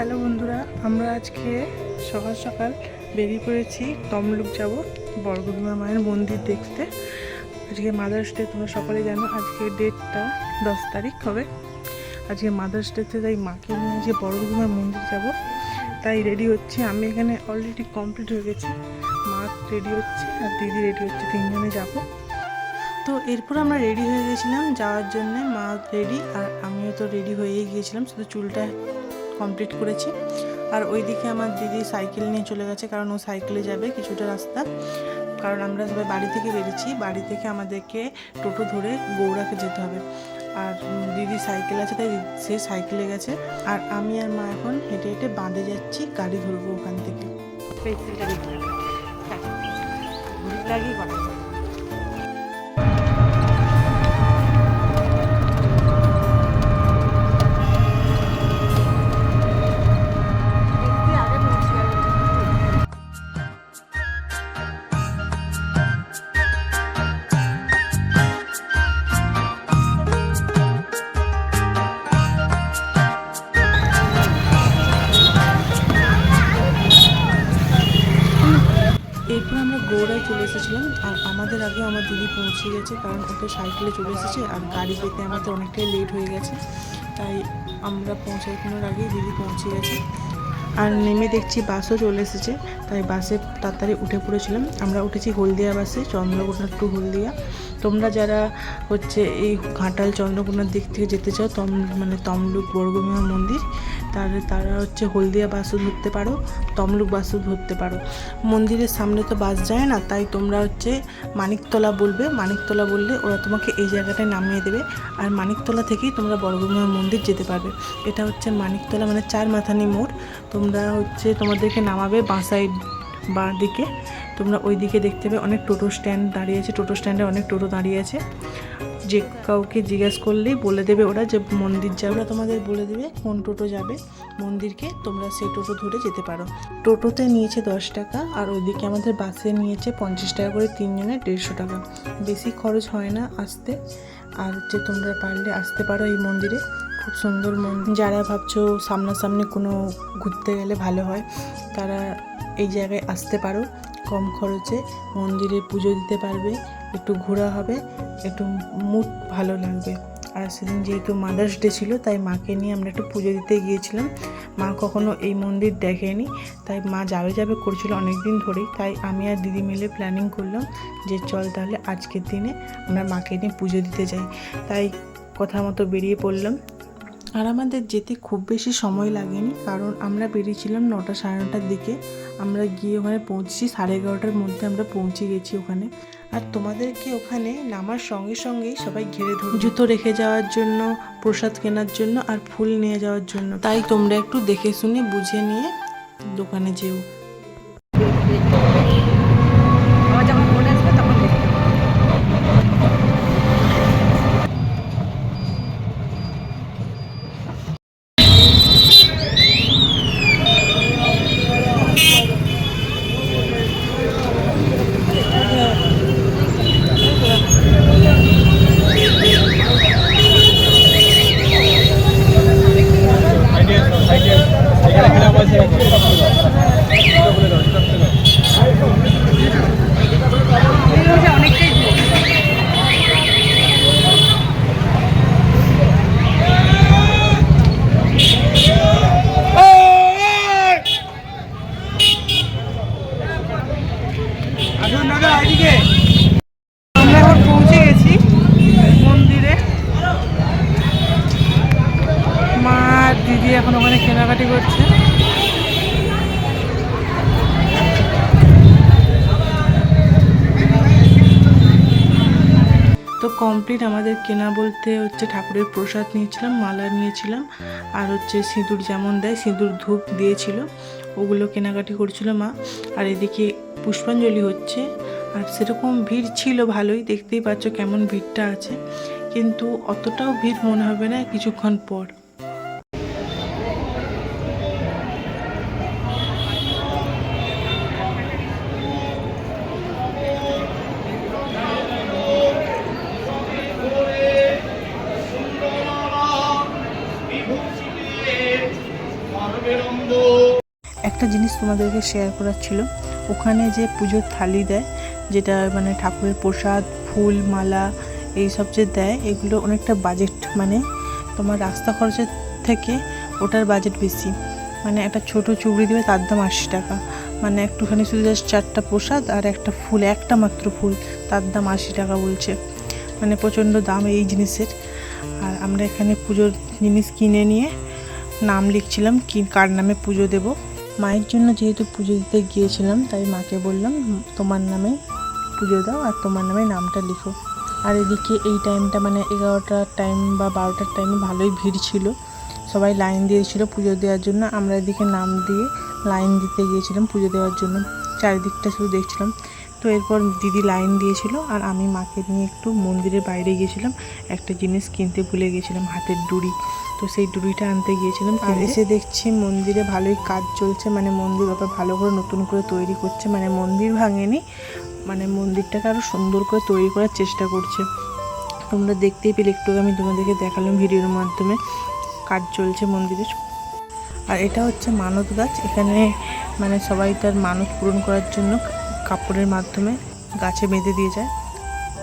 Hello বন্ধুরা, আমরা আজকে সকাল সকাল বেরিয়ে পড়েছি। তমলুক যাব বর্গভীমা মায়ের মন্দির দেখতে। আজকে মাদার্স ডে, তোমরা সকলে জানো। আজকে ডেটটা 10 তারিখ হবে। আজকে মাদার্স ডেতে তাই মাকে নিয়ে যে বর্গভীমার মন্দির যাব, তাই রেডি হচ্ছে। আমি এখানে অলরেডি কমপ্লিট হয়ে গেছি, মা রেডি হচ্ছে আর দিদি রেডি হচ্ছে, তিনজনে যাব। তো এরপর আমরা রেডি হয়ে গেছিলাম যাওয়ার জন্যে। মা রেডি আর আমিও তো রেডি হয়েই গিয়েছিলাম, শুধু চুলটা কমপ্লিট করেছি। আর ওইদিকে আমার দিদি সাইকেল নিয়ে চলে গেছে, কারণ ও সাইকেলে যাবে কিছুটা রাস্তা। কারণ আমরা সবাই বাড়ি থেকে বেরিয়েছি, বাড়ি থেকে আমাদেরকে টোটো ধরে গৌড়াকে যেতে হবে। আর দিদি সাইকেল আছে, তাই সে সাইকেলে গেছে। আর আমি আর মা এখন হেঁটে হেঁটে বাঁধে যাচ্ছি, গাড়ি ধরবো ওখান থেকে। লাগিয়ে করা এরপর আমরা গৌড়ায় চলে এসেছিলাম। আর আমাদের আগে আমার দিদি পৌঁছে গেছে, কারণ ওকে সাইকেলে চলে এসেছে আর গাড়ি পেতে আমাদের অনেকটাই লেট হয়ে গেছে। তাই আমরা পৌঁছানোর আগেই দিদি পৌঁছে গেছে। আর নেমে দেখছি বাসও চলে এসেছে, তাই বাসে তাড়াতাড়ি উঠে পড়েছিলাম। আমরা উঠেছি হলদিয়া বাসে, চন্দ্রকোনা টু হলদিয়া। তোমরা যারা এই ঘাটাল চন্দ্রকোনার দিক থেকে যেতে চাও, তমলুক বর্গভীমা মন্দির, তারা হলদিয়া বাসও ধরতে পারো, তমলুক বাসও ধরতে পারো। মন্দিরের সামনে তো বাস যায় না, তাই তোমরা মানিকতলা বলবে। মানিকতলা বললে ওরা তোমাকে এই জায়গাটায় নামিয়ে দেবে। আর মানিকতলা থেকেই তোমরা বর্গভীমা মন্দির যেতে পারবে। এটা মানিকতলা, চার মাথানি মোড়। তোমরা তোমাদেরকে নামাবে বাঁ দিকে। তোমরা ওই দিকে দেখতে পাবে অনেক টোটো স্ট্যান্ড দাঁড়িয়ে আছে, টোটো স্ট্যান্ডে অনেক টোটো দাঁড়িয়ে আছে। যে কাউকে জিজ্ঞাসা করলেই বলে দেবে ওরা যে মন্দির যাবে। ওরা তোমাদের বলে দেবে কোন টোটো যাবে মন্দিরকে, তোমরা সেই টোটো ধরে যেতে পারো। টোটোতে নিয়েছে 10 টাকা, আর ওইদিকে আমাদের বাসে নিয়েছে 50 টাকা করে, তিনজনের 150 টাকা। বেশি খরচ হয় না আসতে। আর তোমরা পারলে আসতে পারো এই মন্দিরে, খুব সুন্দর মন্দির। যারা ভাবছো সামনাসামনি কোনো ঘুরতে গেলে ভালো হয়, তারা এই জায়গায় আসতে পারো। কম খরচে মন্দিরে পুজো দিতে পারবে, একটু ঘোরা হবে, একটু মুড ভালো লাগবে। আর সেদিন যেহেতু মাদার্স ডে ছিল, তাই মাকে নিয়ে আমরা একটু পুজো দিতে গিয়েছিলাম। মা কখনো এই মন্দির দেখেনি, তাই মা যাবে করছিল অনেক দিন ধরেই। তাই আমি আর দিদি মিলে প্ল্যানিং করলাম যে চল তাহলে আজকের দিনে আমরা মাকে নিয়ে পুজো দিতে যাই। তাই কথা মতো বেরিয়ে পড়লাম। আর আমাদের যেতে খুব বেশি সময় লাগেনি, কারণ আমরা বেরিয়েছিলাম 9টা সাড়ে 9টার দিকে। আমরা গিয়ে ওখানে পৌঁছেছি 11:30টার মধ্যে আমরা পৌঁছে গেছি ওখানে। আর তোমাদেরকে ওখানে নামার সঙ্গে সঙ্গেই সবাই ঘিরে ধরে জুতো রেখে যাওয়ার জন্য, প্রসাদ কেনার জন্য আর ফুল নিয়ে যাওয়ার জন্য। তাই তোমরা একটু দেখে শুনে বুঝে নিয়ে দোকানে যেও। আমরা এখন পৌঁছে গেছি মন্দিরে। মা দিদি এখন ওখানে কেনাকাটি করছে। তো কমপ্লিট আমাদের কেনা বলতে ঠাকুরের প্রসাদ নিয়েছিলাম, মালা নিয়েছিলাম, আর সিঁদুর যেমন দেয়, সিঁদুর ধূপ দিয়েছিল, ওগুলো কেনাকাটি করছিল মা। আর এদিকে পুষ্পাঞ্জলি হচ্ছে। আর সেরকম ভিড় ছিল ভালোই, দেখতেই পাচ্ছ কেমন ভিড়টা আছে, কিন্তু অতটাও ভিড় মনে হবে না কিছুক্ষণ পর। বেরোম একটা জিনিস তোমাদেরকে শেয়ার করার ছিল, ওখানে যে পুজোর থালি দেয়, যেটা মানে ঠাকুরের প্রসাদ, ফুল, মালা এইসব যে দেয়, এগুলো অনেকটা বাজেট, মানে তোমার রাস্তা খরচের থেকে ওটার বাজেট বেশি। মানে একটা ছোট চুবড়ি দেবে, তার দাম 80 টাকা। মানে একটুখানি শুধু জাস্ট 4টা প্রসাদ আর একটা ফুল, একটা মাত্র ফুল, তার দাম 80 টাকা বলছে। মানে প্রচণ্ড দাম এই জিনিসের। আর আমরা এখানে পুজোর জিনিস কিনে নিয়ে নাম লিখছিলাম, কি কার নামে পুজো দেব। মায়ের জন্য যেহেতু পুজো দিতে গিয়েছিলাম, তাই মাকে বললাম তোমার নামে পুজো দাও আর তোমার নামে নামটা লিখো। আর এদিকে এই টাইমটা মানে 11টার টাইম বা 12টার টাইমে ভালোই ভিড় ছিল, সবাই লাইন দিয়েছিল পুজো দেওয়ার জন্য। আমরা এদিকে নাম দিয়ে লাইন দিতে গিয়েছিলাম পুজো দেওয়ার জন্য, চারিদিকটা শুধু দেখছিলাম। তো এরপর দিদি লাইন দিয়েছিল আর আমি মাকে নিয়ে একটু মন্দিরের বাইরে গিয়েছিলাম, একটা জিনিস কিনতে ভুলে গিয়েছিলাম, হাতের ডুরি। তো সেই ডুরিটা আনতে গিয়েছিলাম। আর এসে দেখছি মন্দিরে ভালোই কাজ চলছে, মানে মন্দির আবার ভালো করে নতুন করে তৈরি করছে, মানে মন্দির ভাঙেনি, মানে মন্দিরটাকে আরও সুন্দর করে তৈরি করার চেষ্টা করছে। তোমরা দেখতেই পেলে, একটু আমি তোমাদেরকে দেখালাম ভিডিওর মাধ্যমে, কাজ চলছে মন্দিরের। আর এটা হচ্ছে মানত গাছ, এখানে মানে সবাই তার মানত পূরণ করার জন্য কাপড়ের মাধ্যমে গাছে বেঁধে দিয়ে যায়।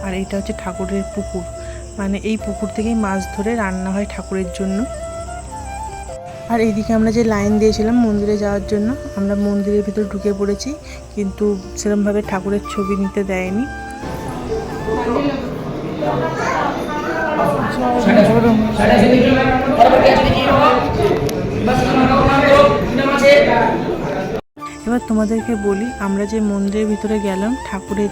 আর এটা হচ্ছে ঠাকুরের পুকুর, মানে এই পুকুর থেকেই মাছ ধরে রান্না হয় ঠাকুরের জন্য। আর এইদিকে আমরা যে লাইন দিয়েছিলাম মন্দিরে যাওয়ার জন্য, আমরা মন্দিরের ভিতর ঢুকে পড়েছি, কিন্তু সেরকমভাবে ঠাকুরের ছবি নিতে দেয়নি। এবার তোমাদেরকে বলি, আমরা যে মন্দিরের ভিতরে গেলাম, ঠাকুরের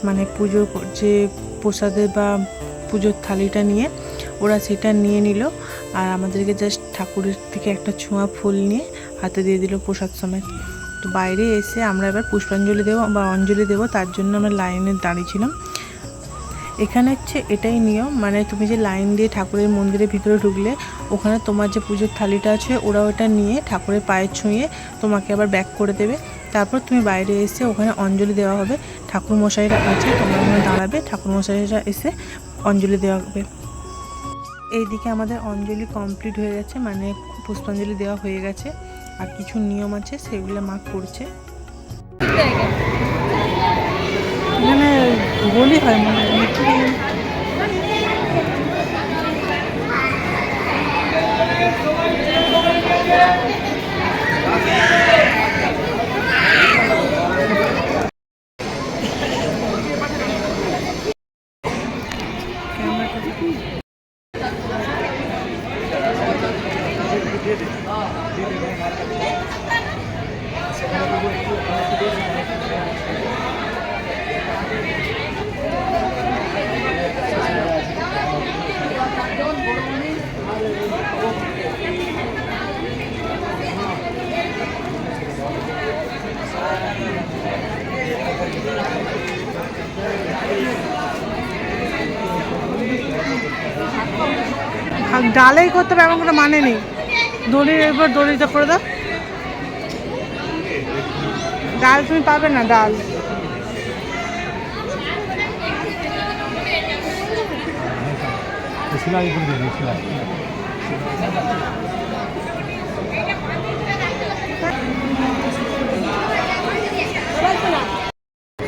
মানে পুজো যে প্রসাদের বা পুজোর থালিটা নিয়ে, ওরা সেটা নিয়ে নিল আর আমাদেরকে জাস্ট ঠাকুরের থেকে একটা ছোঁয়া ফুল নিয়ে হাতে দিয়ে দিল প্রসাদ সমেত। তো বাইরে এসে আমরা এবার পুষ্পাঞ্জলি দেবো বা অঞ্জলি দেবো, তার জন্য আমরা লাইনে দাঁড়িয়েছিলাম। এখানে হচ্ছে এটাই নিয়ম, মানে তুমি যে লাইন দিয়ে ঠাকুরের মন্দিরের ভিতরে ঢুকলে, ওখানে তোমার যে পুজোর থালিটা আছে ওরা ওটা নিয়ে ঠাকুরের পায়ে ছুঁয়ে তোমাকে আবার ব্যাক করে দেবে। তারপর তুমি বাইরে এসে ওখানে অঞ্জলি দেওয়া হবে, ঠাকুরমশাইরা আছে, তোমরা ওখানে দাঁড়াবে, ঠাকুরমশাইরা এসে অঞ্জলি দেওয়া হবে। এইদিকে আমাদের অঞ্জলি কমপ্লিট হয়ে গেছে, মানে পুষ্পাঞ্জলি দেওয়া হয়ে গেছে। আর কিছু নিয়ম আছে সেগুলো মা করছে, মানে বলি হয় মানে ডালেই করতে হবে এমন কোনো মানে নেই। দড়ির এবার দড়িটা করে দাও, ডাল তুমি পাবে না, ডাল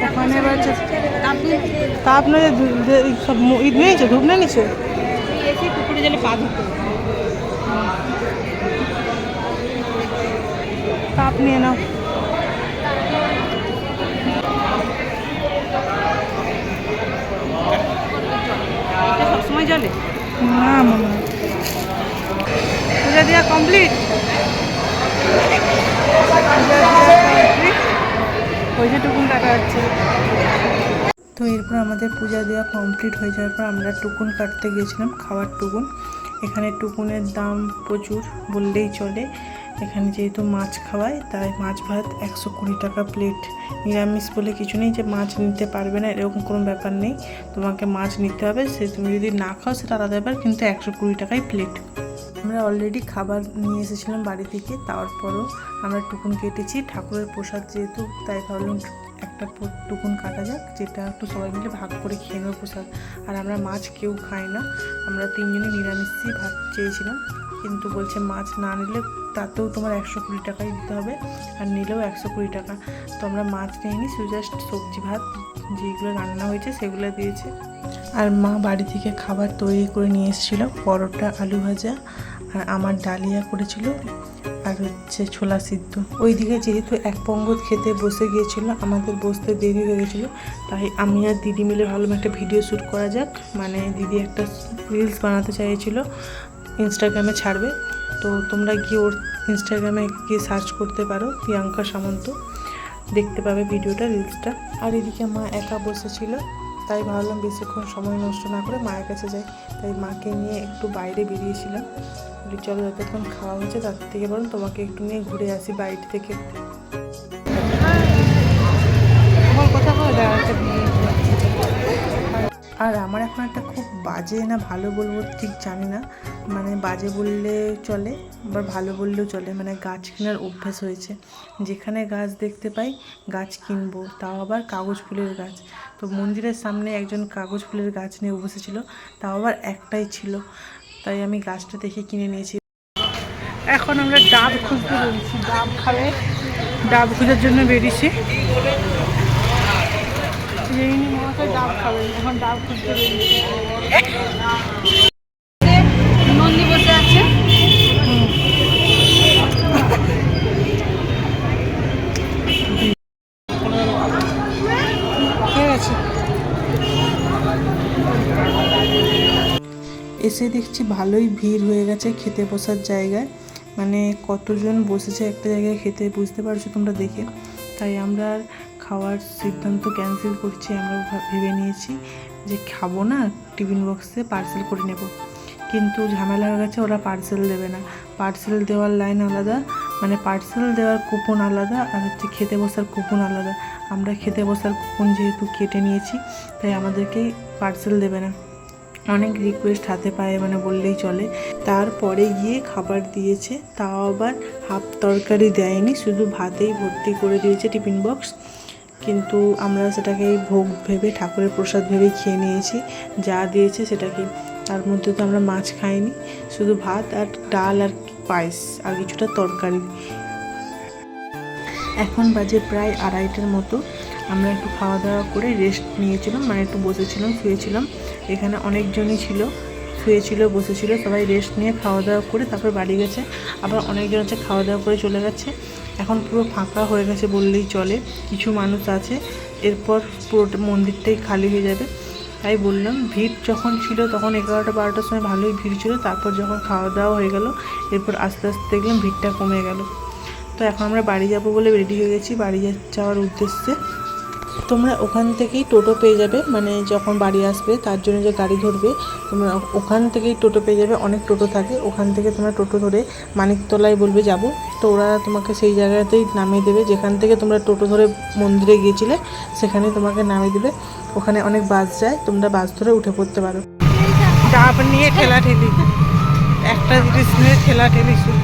ওখানে এবার তাপ নয়, সব ঈদ নিয়েছে, ধূপ না নিচ্ছে, পুকুরে জলে পা ধুতে তাপ নিয়ে নাও। সবসময় জলে না মনে হয়। পূজা দেওয়া কমপ্লিট, ওই যে টুকুন কাটা হচ্ছে। তো এরপর আমাদের পূজা দেওয়া কমপ্লিট হয়ে যাওয়ার পর আমরা টুকুন কাটতে গিয়েছিলাম, খাওয়ার টুকুন। এখানে টুকুনের দাম প্রচুর বললেই চলে, এখানে যেহেতু মাছ খাওয়ায় তাই মাছ ভাত 120 টাকা প্লেট। নিরামিষ বলে কিছু নেই যে মাছ নিতে পারবে না, এরকম কোনো ব্যাপার নেই, তোমাকে মাছ নিতে হবে, সে তুমি যদি না খাও সেটা আলাদা ব্যাপার, কিন্তু 120 টাকাই প্লেট। আমরা অলরেডি খাবার নিয়ে এসেছিলাম বাড়ি থেকে, তারপরও আমরা টুকুন কেটেছি, ঠাকুরের প্রসাদ যেহেতু তাই ভাবলাম একটা টুকুন কাটা যাক, যেটা একটু সবাই মিলে ভাগ করে খেয়ে নেবো প্রসাদ। আর আমরা মাছ কেউ খাই না, আমরা 3 জনে নিরামিষই ভাত চেয়েছিলাম, কিন্তু বলছে মাছ না নিলে তাতেও তোমার 120 টাকাই দিতে হবে, আর নিলেও 120 টাকা। তো আমরা মাছ নিইনি, শুধু জাস্ট সবজি ভাত যেগুলো রান্না হয়েছে সেগুলো দিয়েছে। আর মা বাড়ি থেকে খাবার তৈরি করে নিয়ে এসেছিলো, পরোটা, আলু ভাজা, আর আমার ডালিয়া করেছিল, আর হচ্ছে ছোলা সিদ্ধ। ওইদিকে যেহেতু এক পঙ্গত খেতে বসে গিয়েছিলো, আমাদের বসতে দেরি হয়ে গেছিলো, তাই আমি আর দিদি মিলে ভাবলাম একটা ভিডিও শ্যুট করা যাক। মানে দিদি একটা রিলস বানাতে চাইছিলো, ইনস্টাগ্রামে ছাড়বে। তো তোমরা গিয়ে ওর ইনস্টাগ্রামে গিয়ে সার্চ করতে পারো, প্রিয়াঙ্কা সামন্ত, দেখতে পাবে ভিডিওটা, রিলসটা। আর এদিকে মা একা বসেছিল, তাই ভাবলাম বেশিক্ষণ সময় নষ্ট না করে মায়ের কাছে যাই। তাই মাকে নিয়ে একটু বাইরে বেরিয়েছিলাম, চলো যতক্ষণ খাওয়া হচ্ছে তার থেকে বরং তোমাকে একটু নিয়ে ঘুরে আসি বাইরে থেকে। আর আমার এখন একটা খুব বাজে না ভালো বলবো ঠিক জানি না, মানে বাজে বললে চলে আবার ভালো বললেও চলে, মানে গাছ কেনার অভ্যাস হয়েছে। যেখানে গাছ দেখতে পাই গাছ কিনবো, তাও আবার কাগজ ফুলের গাছ। তো মন্দিরের সামনে একজন কাগজ ফুলের গাছ নিয়ে বসেছিল, তাও আবার একটাই ছিল, তাই আমি গাছটা দেখে কিনে নিয়েছি। এখন আমরা ডাব খুঁজতে বেরিয়েছি, ডাব খাবে, ডাব খোঁজার জন্য বেরিয়েছি। ডাব খাবে, এখন ডাব খুঁজতে বেরিয়েছি। নন্দী বসে আছে, ঠিক আছে। এসে দেখছি ভালোই ভিড় হয়ে গেছে খেতে বসার জায়গায়, মানে কতজন বসেছে একটা জায়গায় খেতে, বুঝতে পারছো তোমরা দেখে। তাই আমরা খাওয়ার সিদ্ধান্ত ক্যান্সেল করছি। আমরা ভেবে নিয়েছি যে খাবো না, টিফিন বক্সে পার্সেল করে নেব। কিন্তু ঝামেলা হয়ে গেছে, ওরা পার্সেল দেবে না। পার্সেল দেওয়ার লাইন আলাদা, মানে পার্সেল দেওয়ার কুপন আলাদা, আর হচ্ছে খেতে বসার কুপন আলাদা। আমরা খেতে বসার কুপন যেহেতু কেটে নিয়েছি, তাই আমাদেরকে পার্সেল দেবে না। অনেক রিকোয়েস্ট হাতে পায়ে মানে বললেই চলে। তারপরে গিয়ে খাবার দিয়েছে, তাও আবার হাফ তরকারি দেয়নি, শুধু ভাতেই ভর্তি করে দিয়েছে টিফিন বক্স। কিন্তু আমরা সেটাকে ভোগ ভেবে, ঠাকুরের প্রসাদ ভেবে খেয়ে নিয়েছি যা দিয়েছে সেটাকে। তার মধ্যে তো আমরা মাছ খাইনি, শুধু ভাত আর ডাল আর পায়েস আর কিছুটা তরকারি। এখন বাজে প্রায় 2:30টার মতো। আমরা একটু খাওয়া দাওয়া করে রেস্ট নিয়েছিলাম, মানে একটু বসেছিলাম, শুয়েছিলাম। এখানে অনেকজনই ছিল, শুয়েছিল, বসেছিল, সবাই রেস্ট নিয়ে খাওয়া দাওয়া করে তারপর বাড়ি গেছে। আবার অনেকজন আছে খাওয়া দাওয়া করে চলে গেছে। এখন পুরো ফাঁকা হয়ে গেছে বললেই চলে, কিছু মানুষ আছে, এরপর পুরোটা মন্দিরটাই খালি হয়ে যাবে। তাই বললাম, ভিড় যখন ছিল তখন 11টা-12টার সময় ভালোই ভিড় ছিল, তারপর যখন খাওয়া দাওয়া হয়ে গেল এরপর আস্তে আস্তে দেখলাম ভিড়টা কমে গেল। তো এখন আমরা বাড়ি যাব বলে রেডি হয়ে গেছি, বাড়ি যাওয়ার উদ্দেশ্যে। তোমরা ওখান থেকেই টোটো পেয়ে যাবে, মানে যখন বাড়ি আসবে তার জন্য যে গাড়ি ধরবে তোমরা ওখান থেকেই টোটো পেয়ে যাবে। অনেক টোটো থাকে, ওখান থেকে তোমরা টোটো ধরে মানিকতলায় বলবে যাব, তো ওরা তোমাকে সেই জায়গাতেই নামিয়ে দেবে। যেখান থেকে তোমরা টোটো ধরে মন্দিরে গিয়েছিলে সেখানে তোমাকে নামিয়ে দেবে। ওখানে অনেক বাস যায়, তোমরা বাস ধরে উঠে পড়তে পারো। ডাব নিয়ে ঠেলাঠেলি, একটা জিনিস নিয়ে ঠেলাঠেলি শুরু।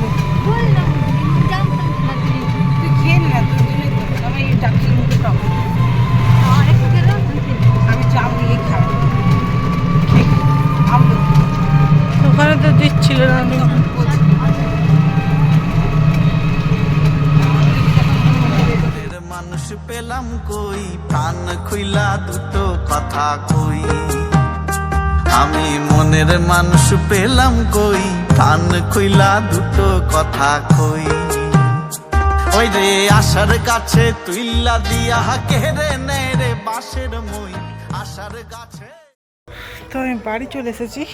ওখানে তো দিচ্ছিল না, আমি মানুষ পেলাম কই, প্রাণ খুইলা দুটো কথা কই। আমি মনের মানুষ পেলাম কই, প্রাণ খুইলা দুটো কথা কই। ওই রে আশার কাছে তুইলা দিয়া কেড়ে নে রে বাঁশের মই আশার কাছে। তো আমি বাড়ি চলে এসেছি।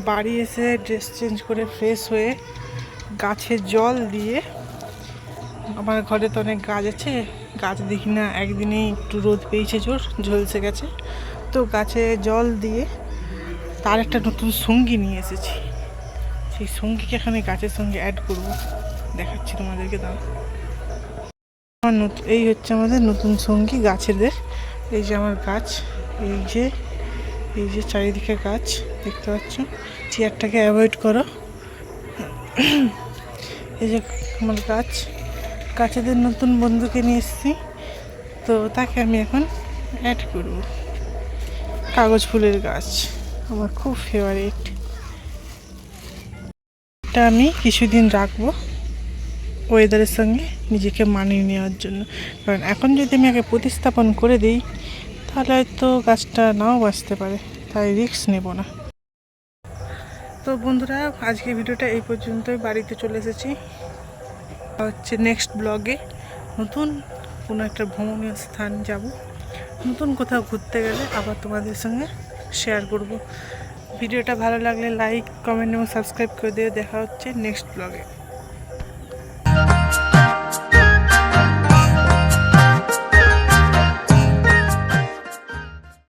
বাড়ি এসে ড্রেস চেঞ্জ করে ফ্রেশ হয়ে গাছে জল দিয়ে, আমার ঘরে তো অনেক গাছ আছে, গাছ দেখি না একদিনেই একটু রোদ পেয়েছে, জোর ঝলসে গেছে, তো গাছে জল দিয়ে তার একটা নতুন সঙ্গী নিয়ে এসেছি। সেই সঙ্গীকে এখানে গাছের সঙ্গে অ্যাড করব, দেখাচ্ছি তোমাদেরকে। দাও, এই হচ্ছে আমাদের নতুন সঙ্গী গাছেদের। এই যে আমার গাছ, এই যে চারিদিকে গাছ দেখতে পাচ্ছ। চেয়ারটাকে অ্যাভয়েড করো। এই যে আমার গাছ, গাছেদের নতুন বন্ধুকে নিয়ে এসেছি, তো তাকে আমি এখন অ্যাড করব। কাগজ ফুলের গাছ আমার খুব ফেভারিট। এটা আমি কিছুদিন রাখবো ওয়েদারের সঙ্গে নিজেকে মানিয়ে নেওয়ার জন্য, কারণ এখন যদি আমি আগে প্রতিস্থাপন করে দিই তাহলে হয়তো গাছটা নাও বাঁচতে পারে, তাই রিস্ক নেব না। তো বন্ধুরা, আজকে ভিডিওটা এই পর্যন্তই। বাড়িতে চলে এসেছি, হচ্ছে নেক্সট ব্লগে নতুন কোনো একটা ভ্রমণীয় স্থান যাব, নতুন কোথাও ঘুরতে গেলে আবার তোমাদের সঙ্গে শেয়ার করব। ভিডিওটা ভালো লাগলে লাইক, কমেন্ট এবং সাবস্ক্রাইব করে দিয়ে দেখা হচ্ছে নেক্সট ব্লগে।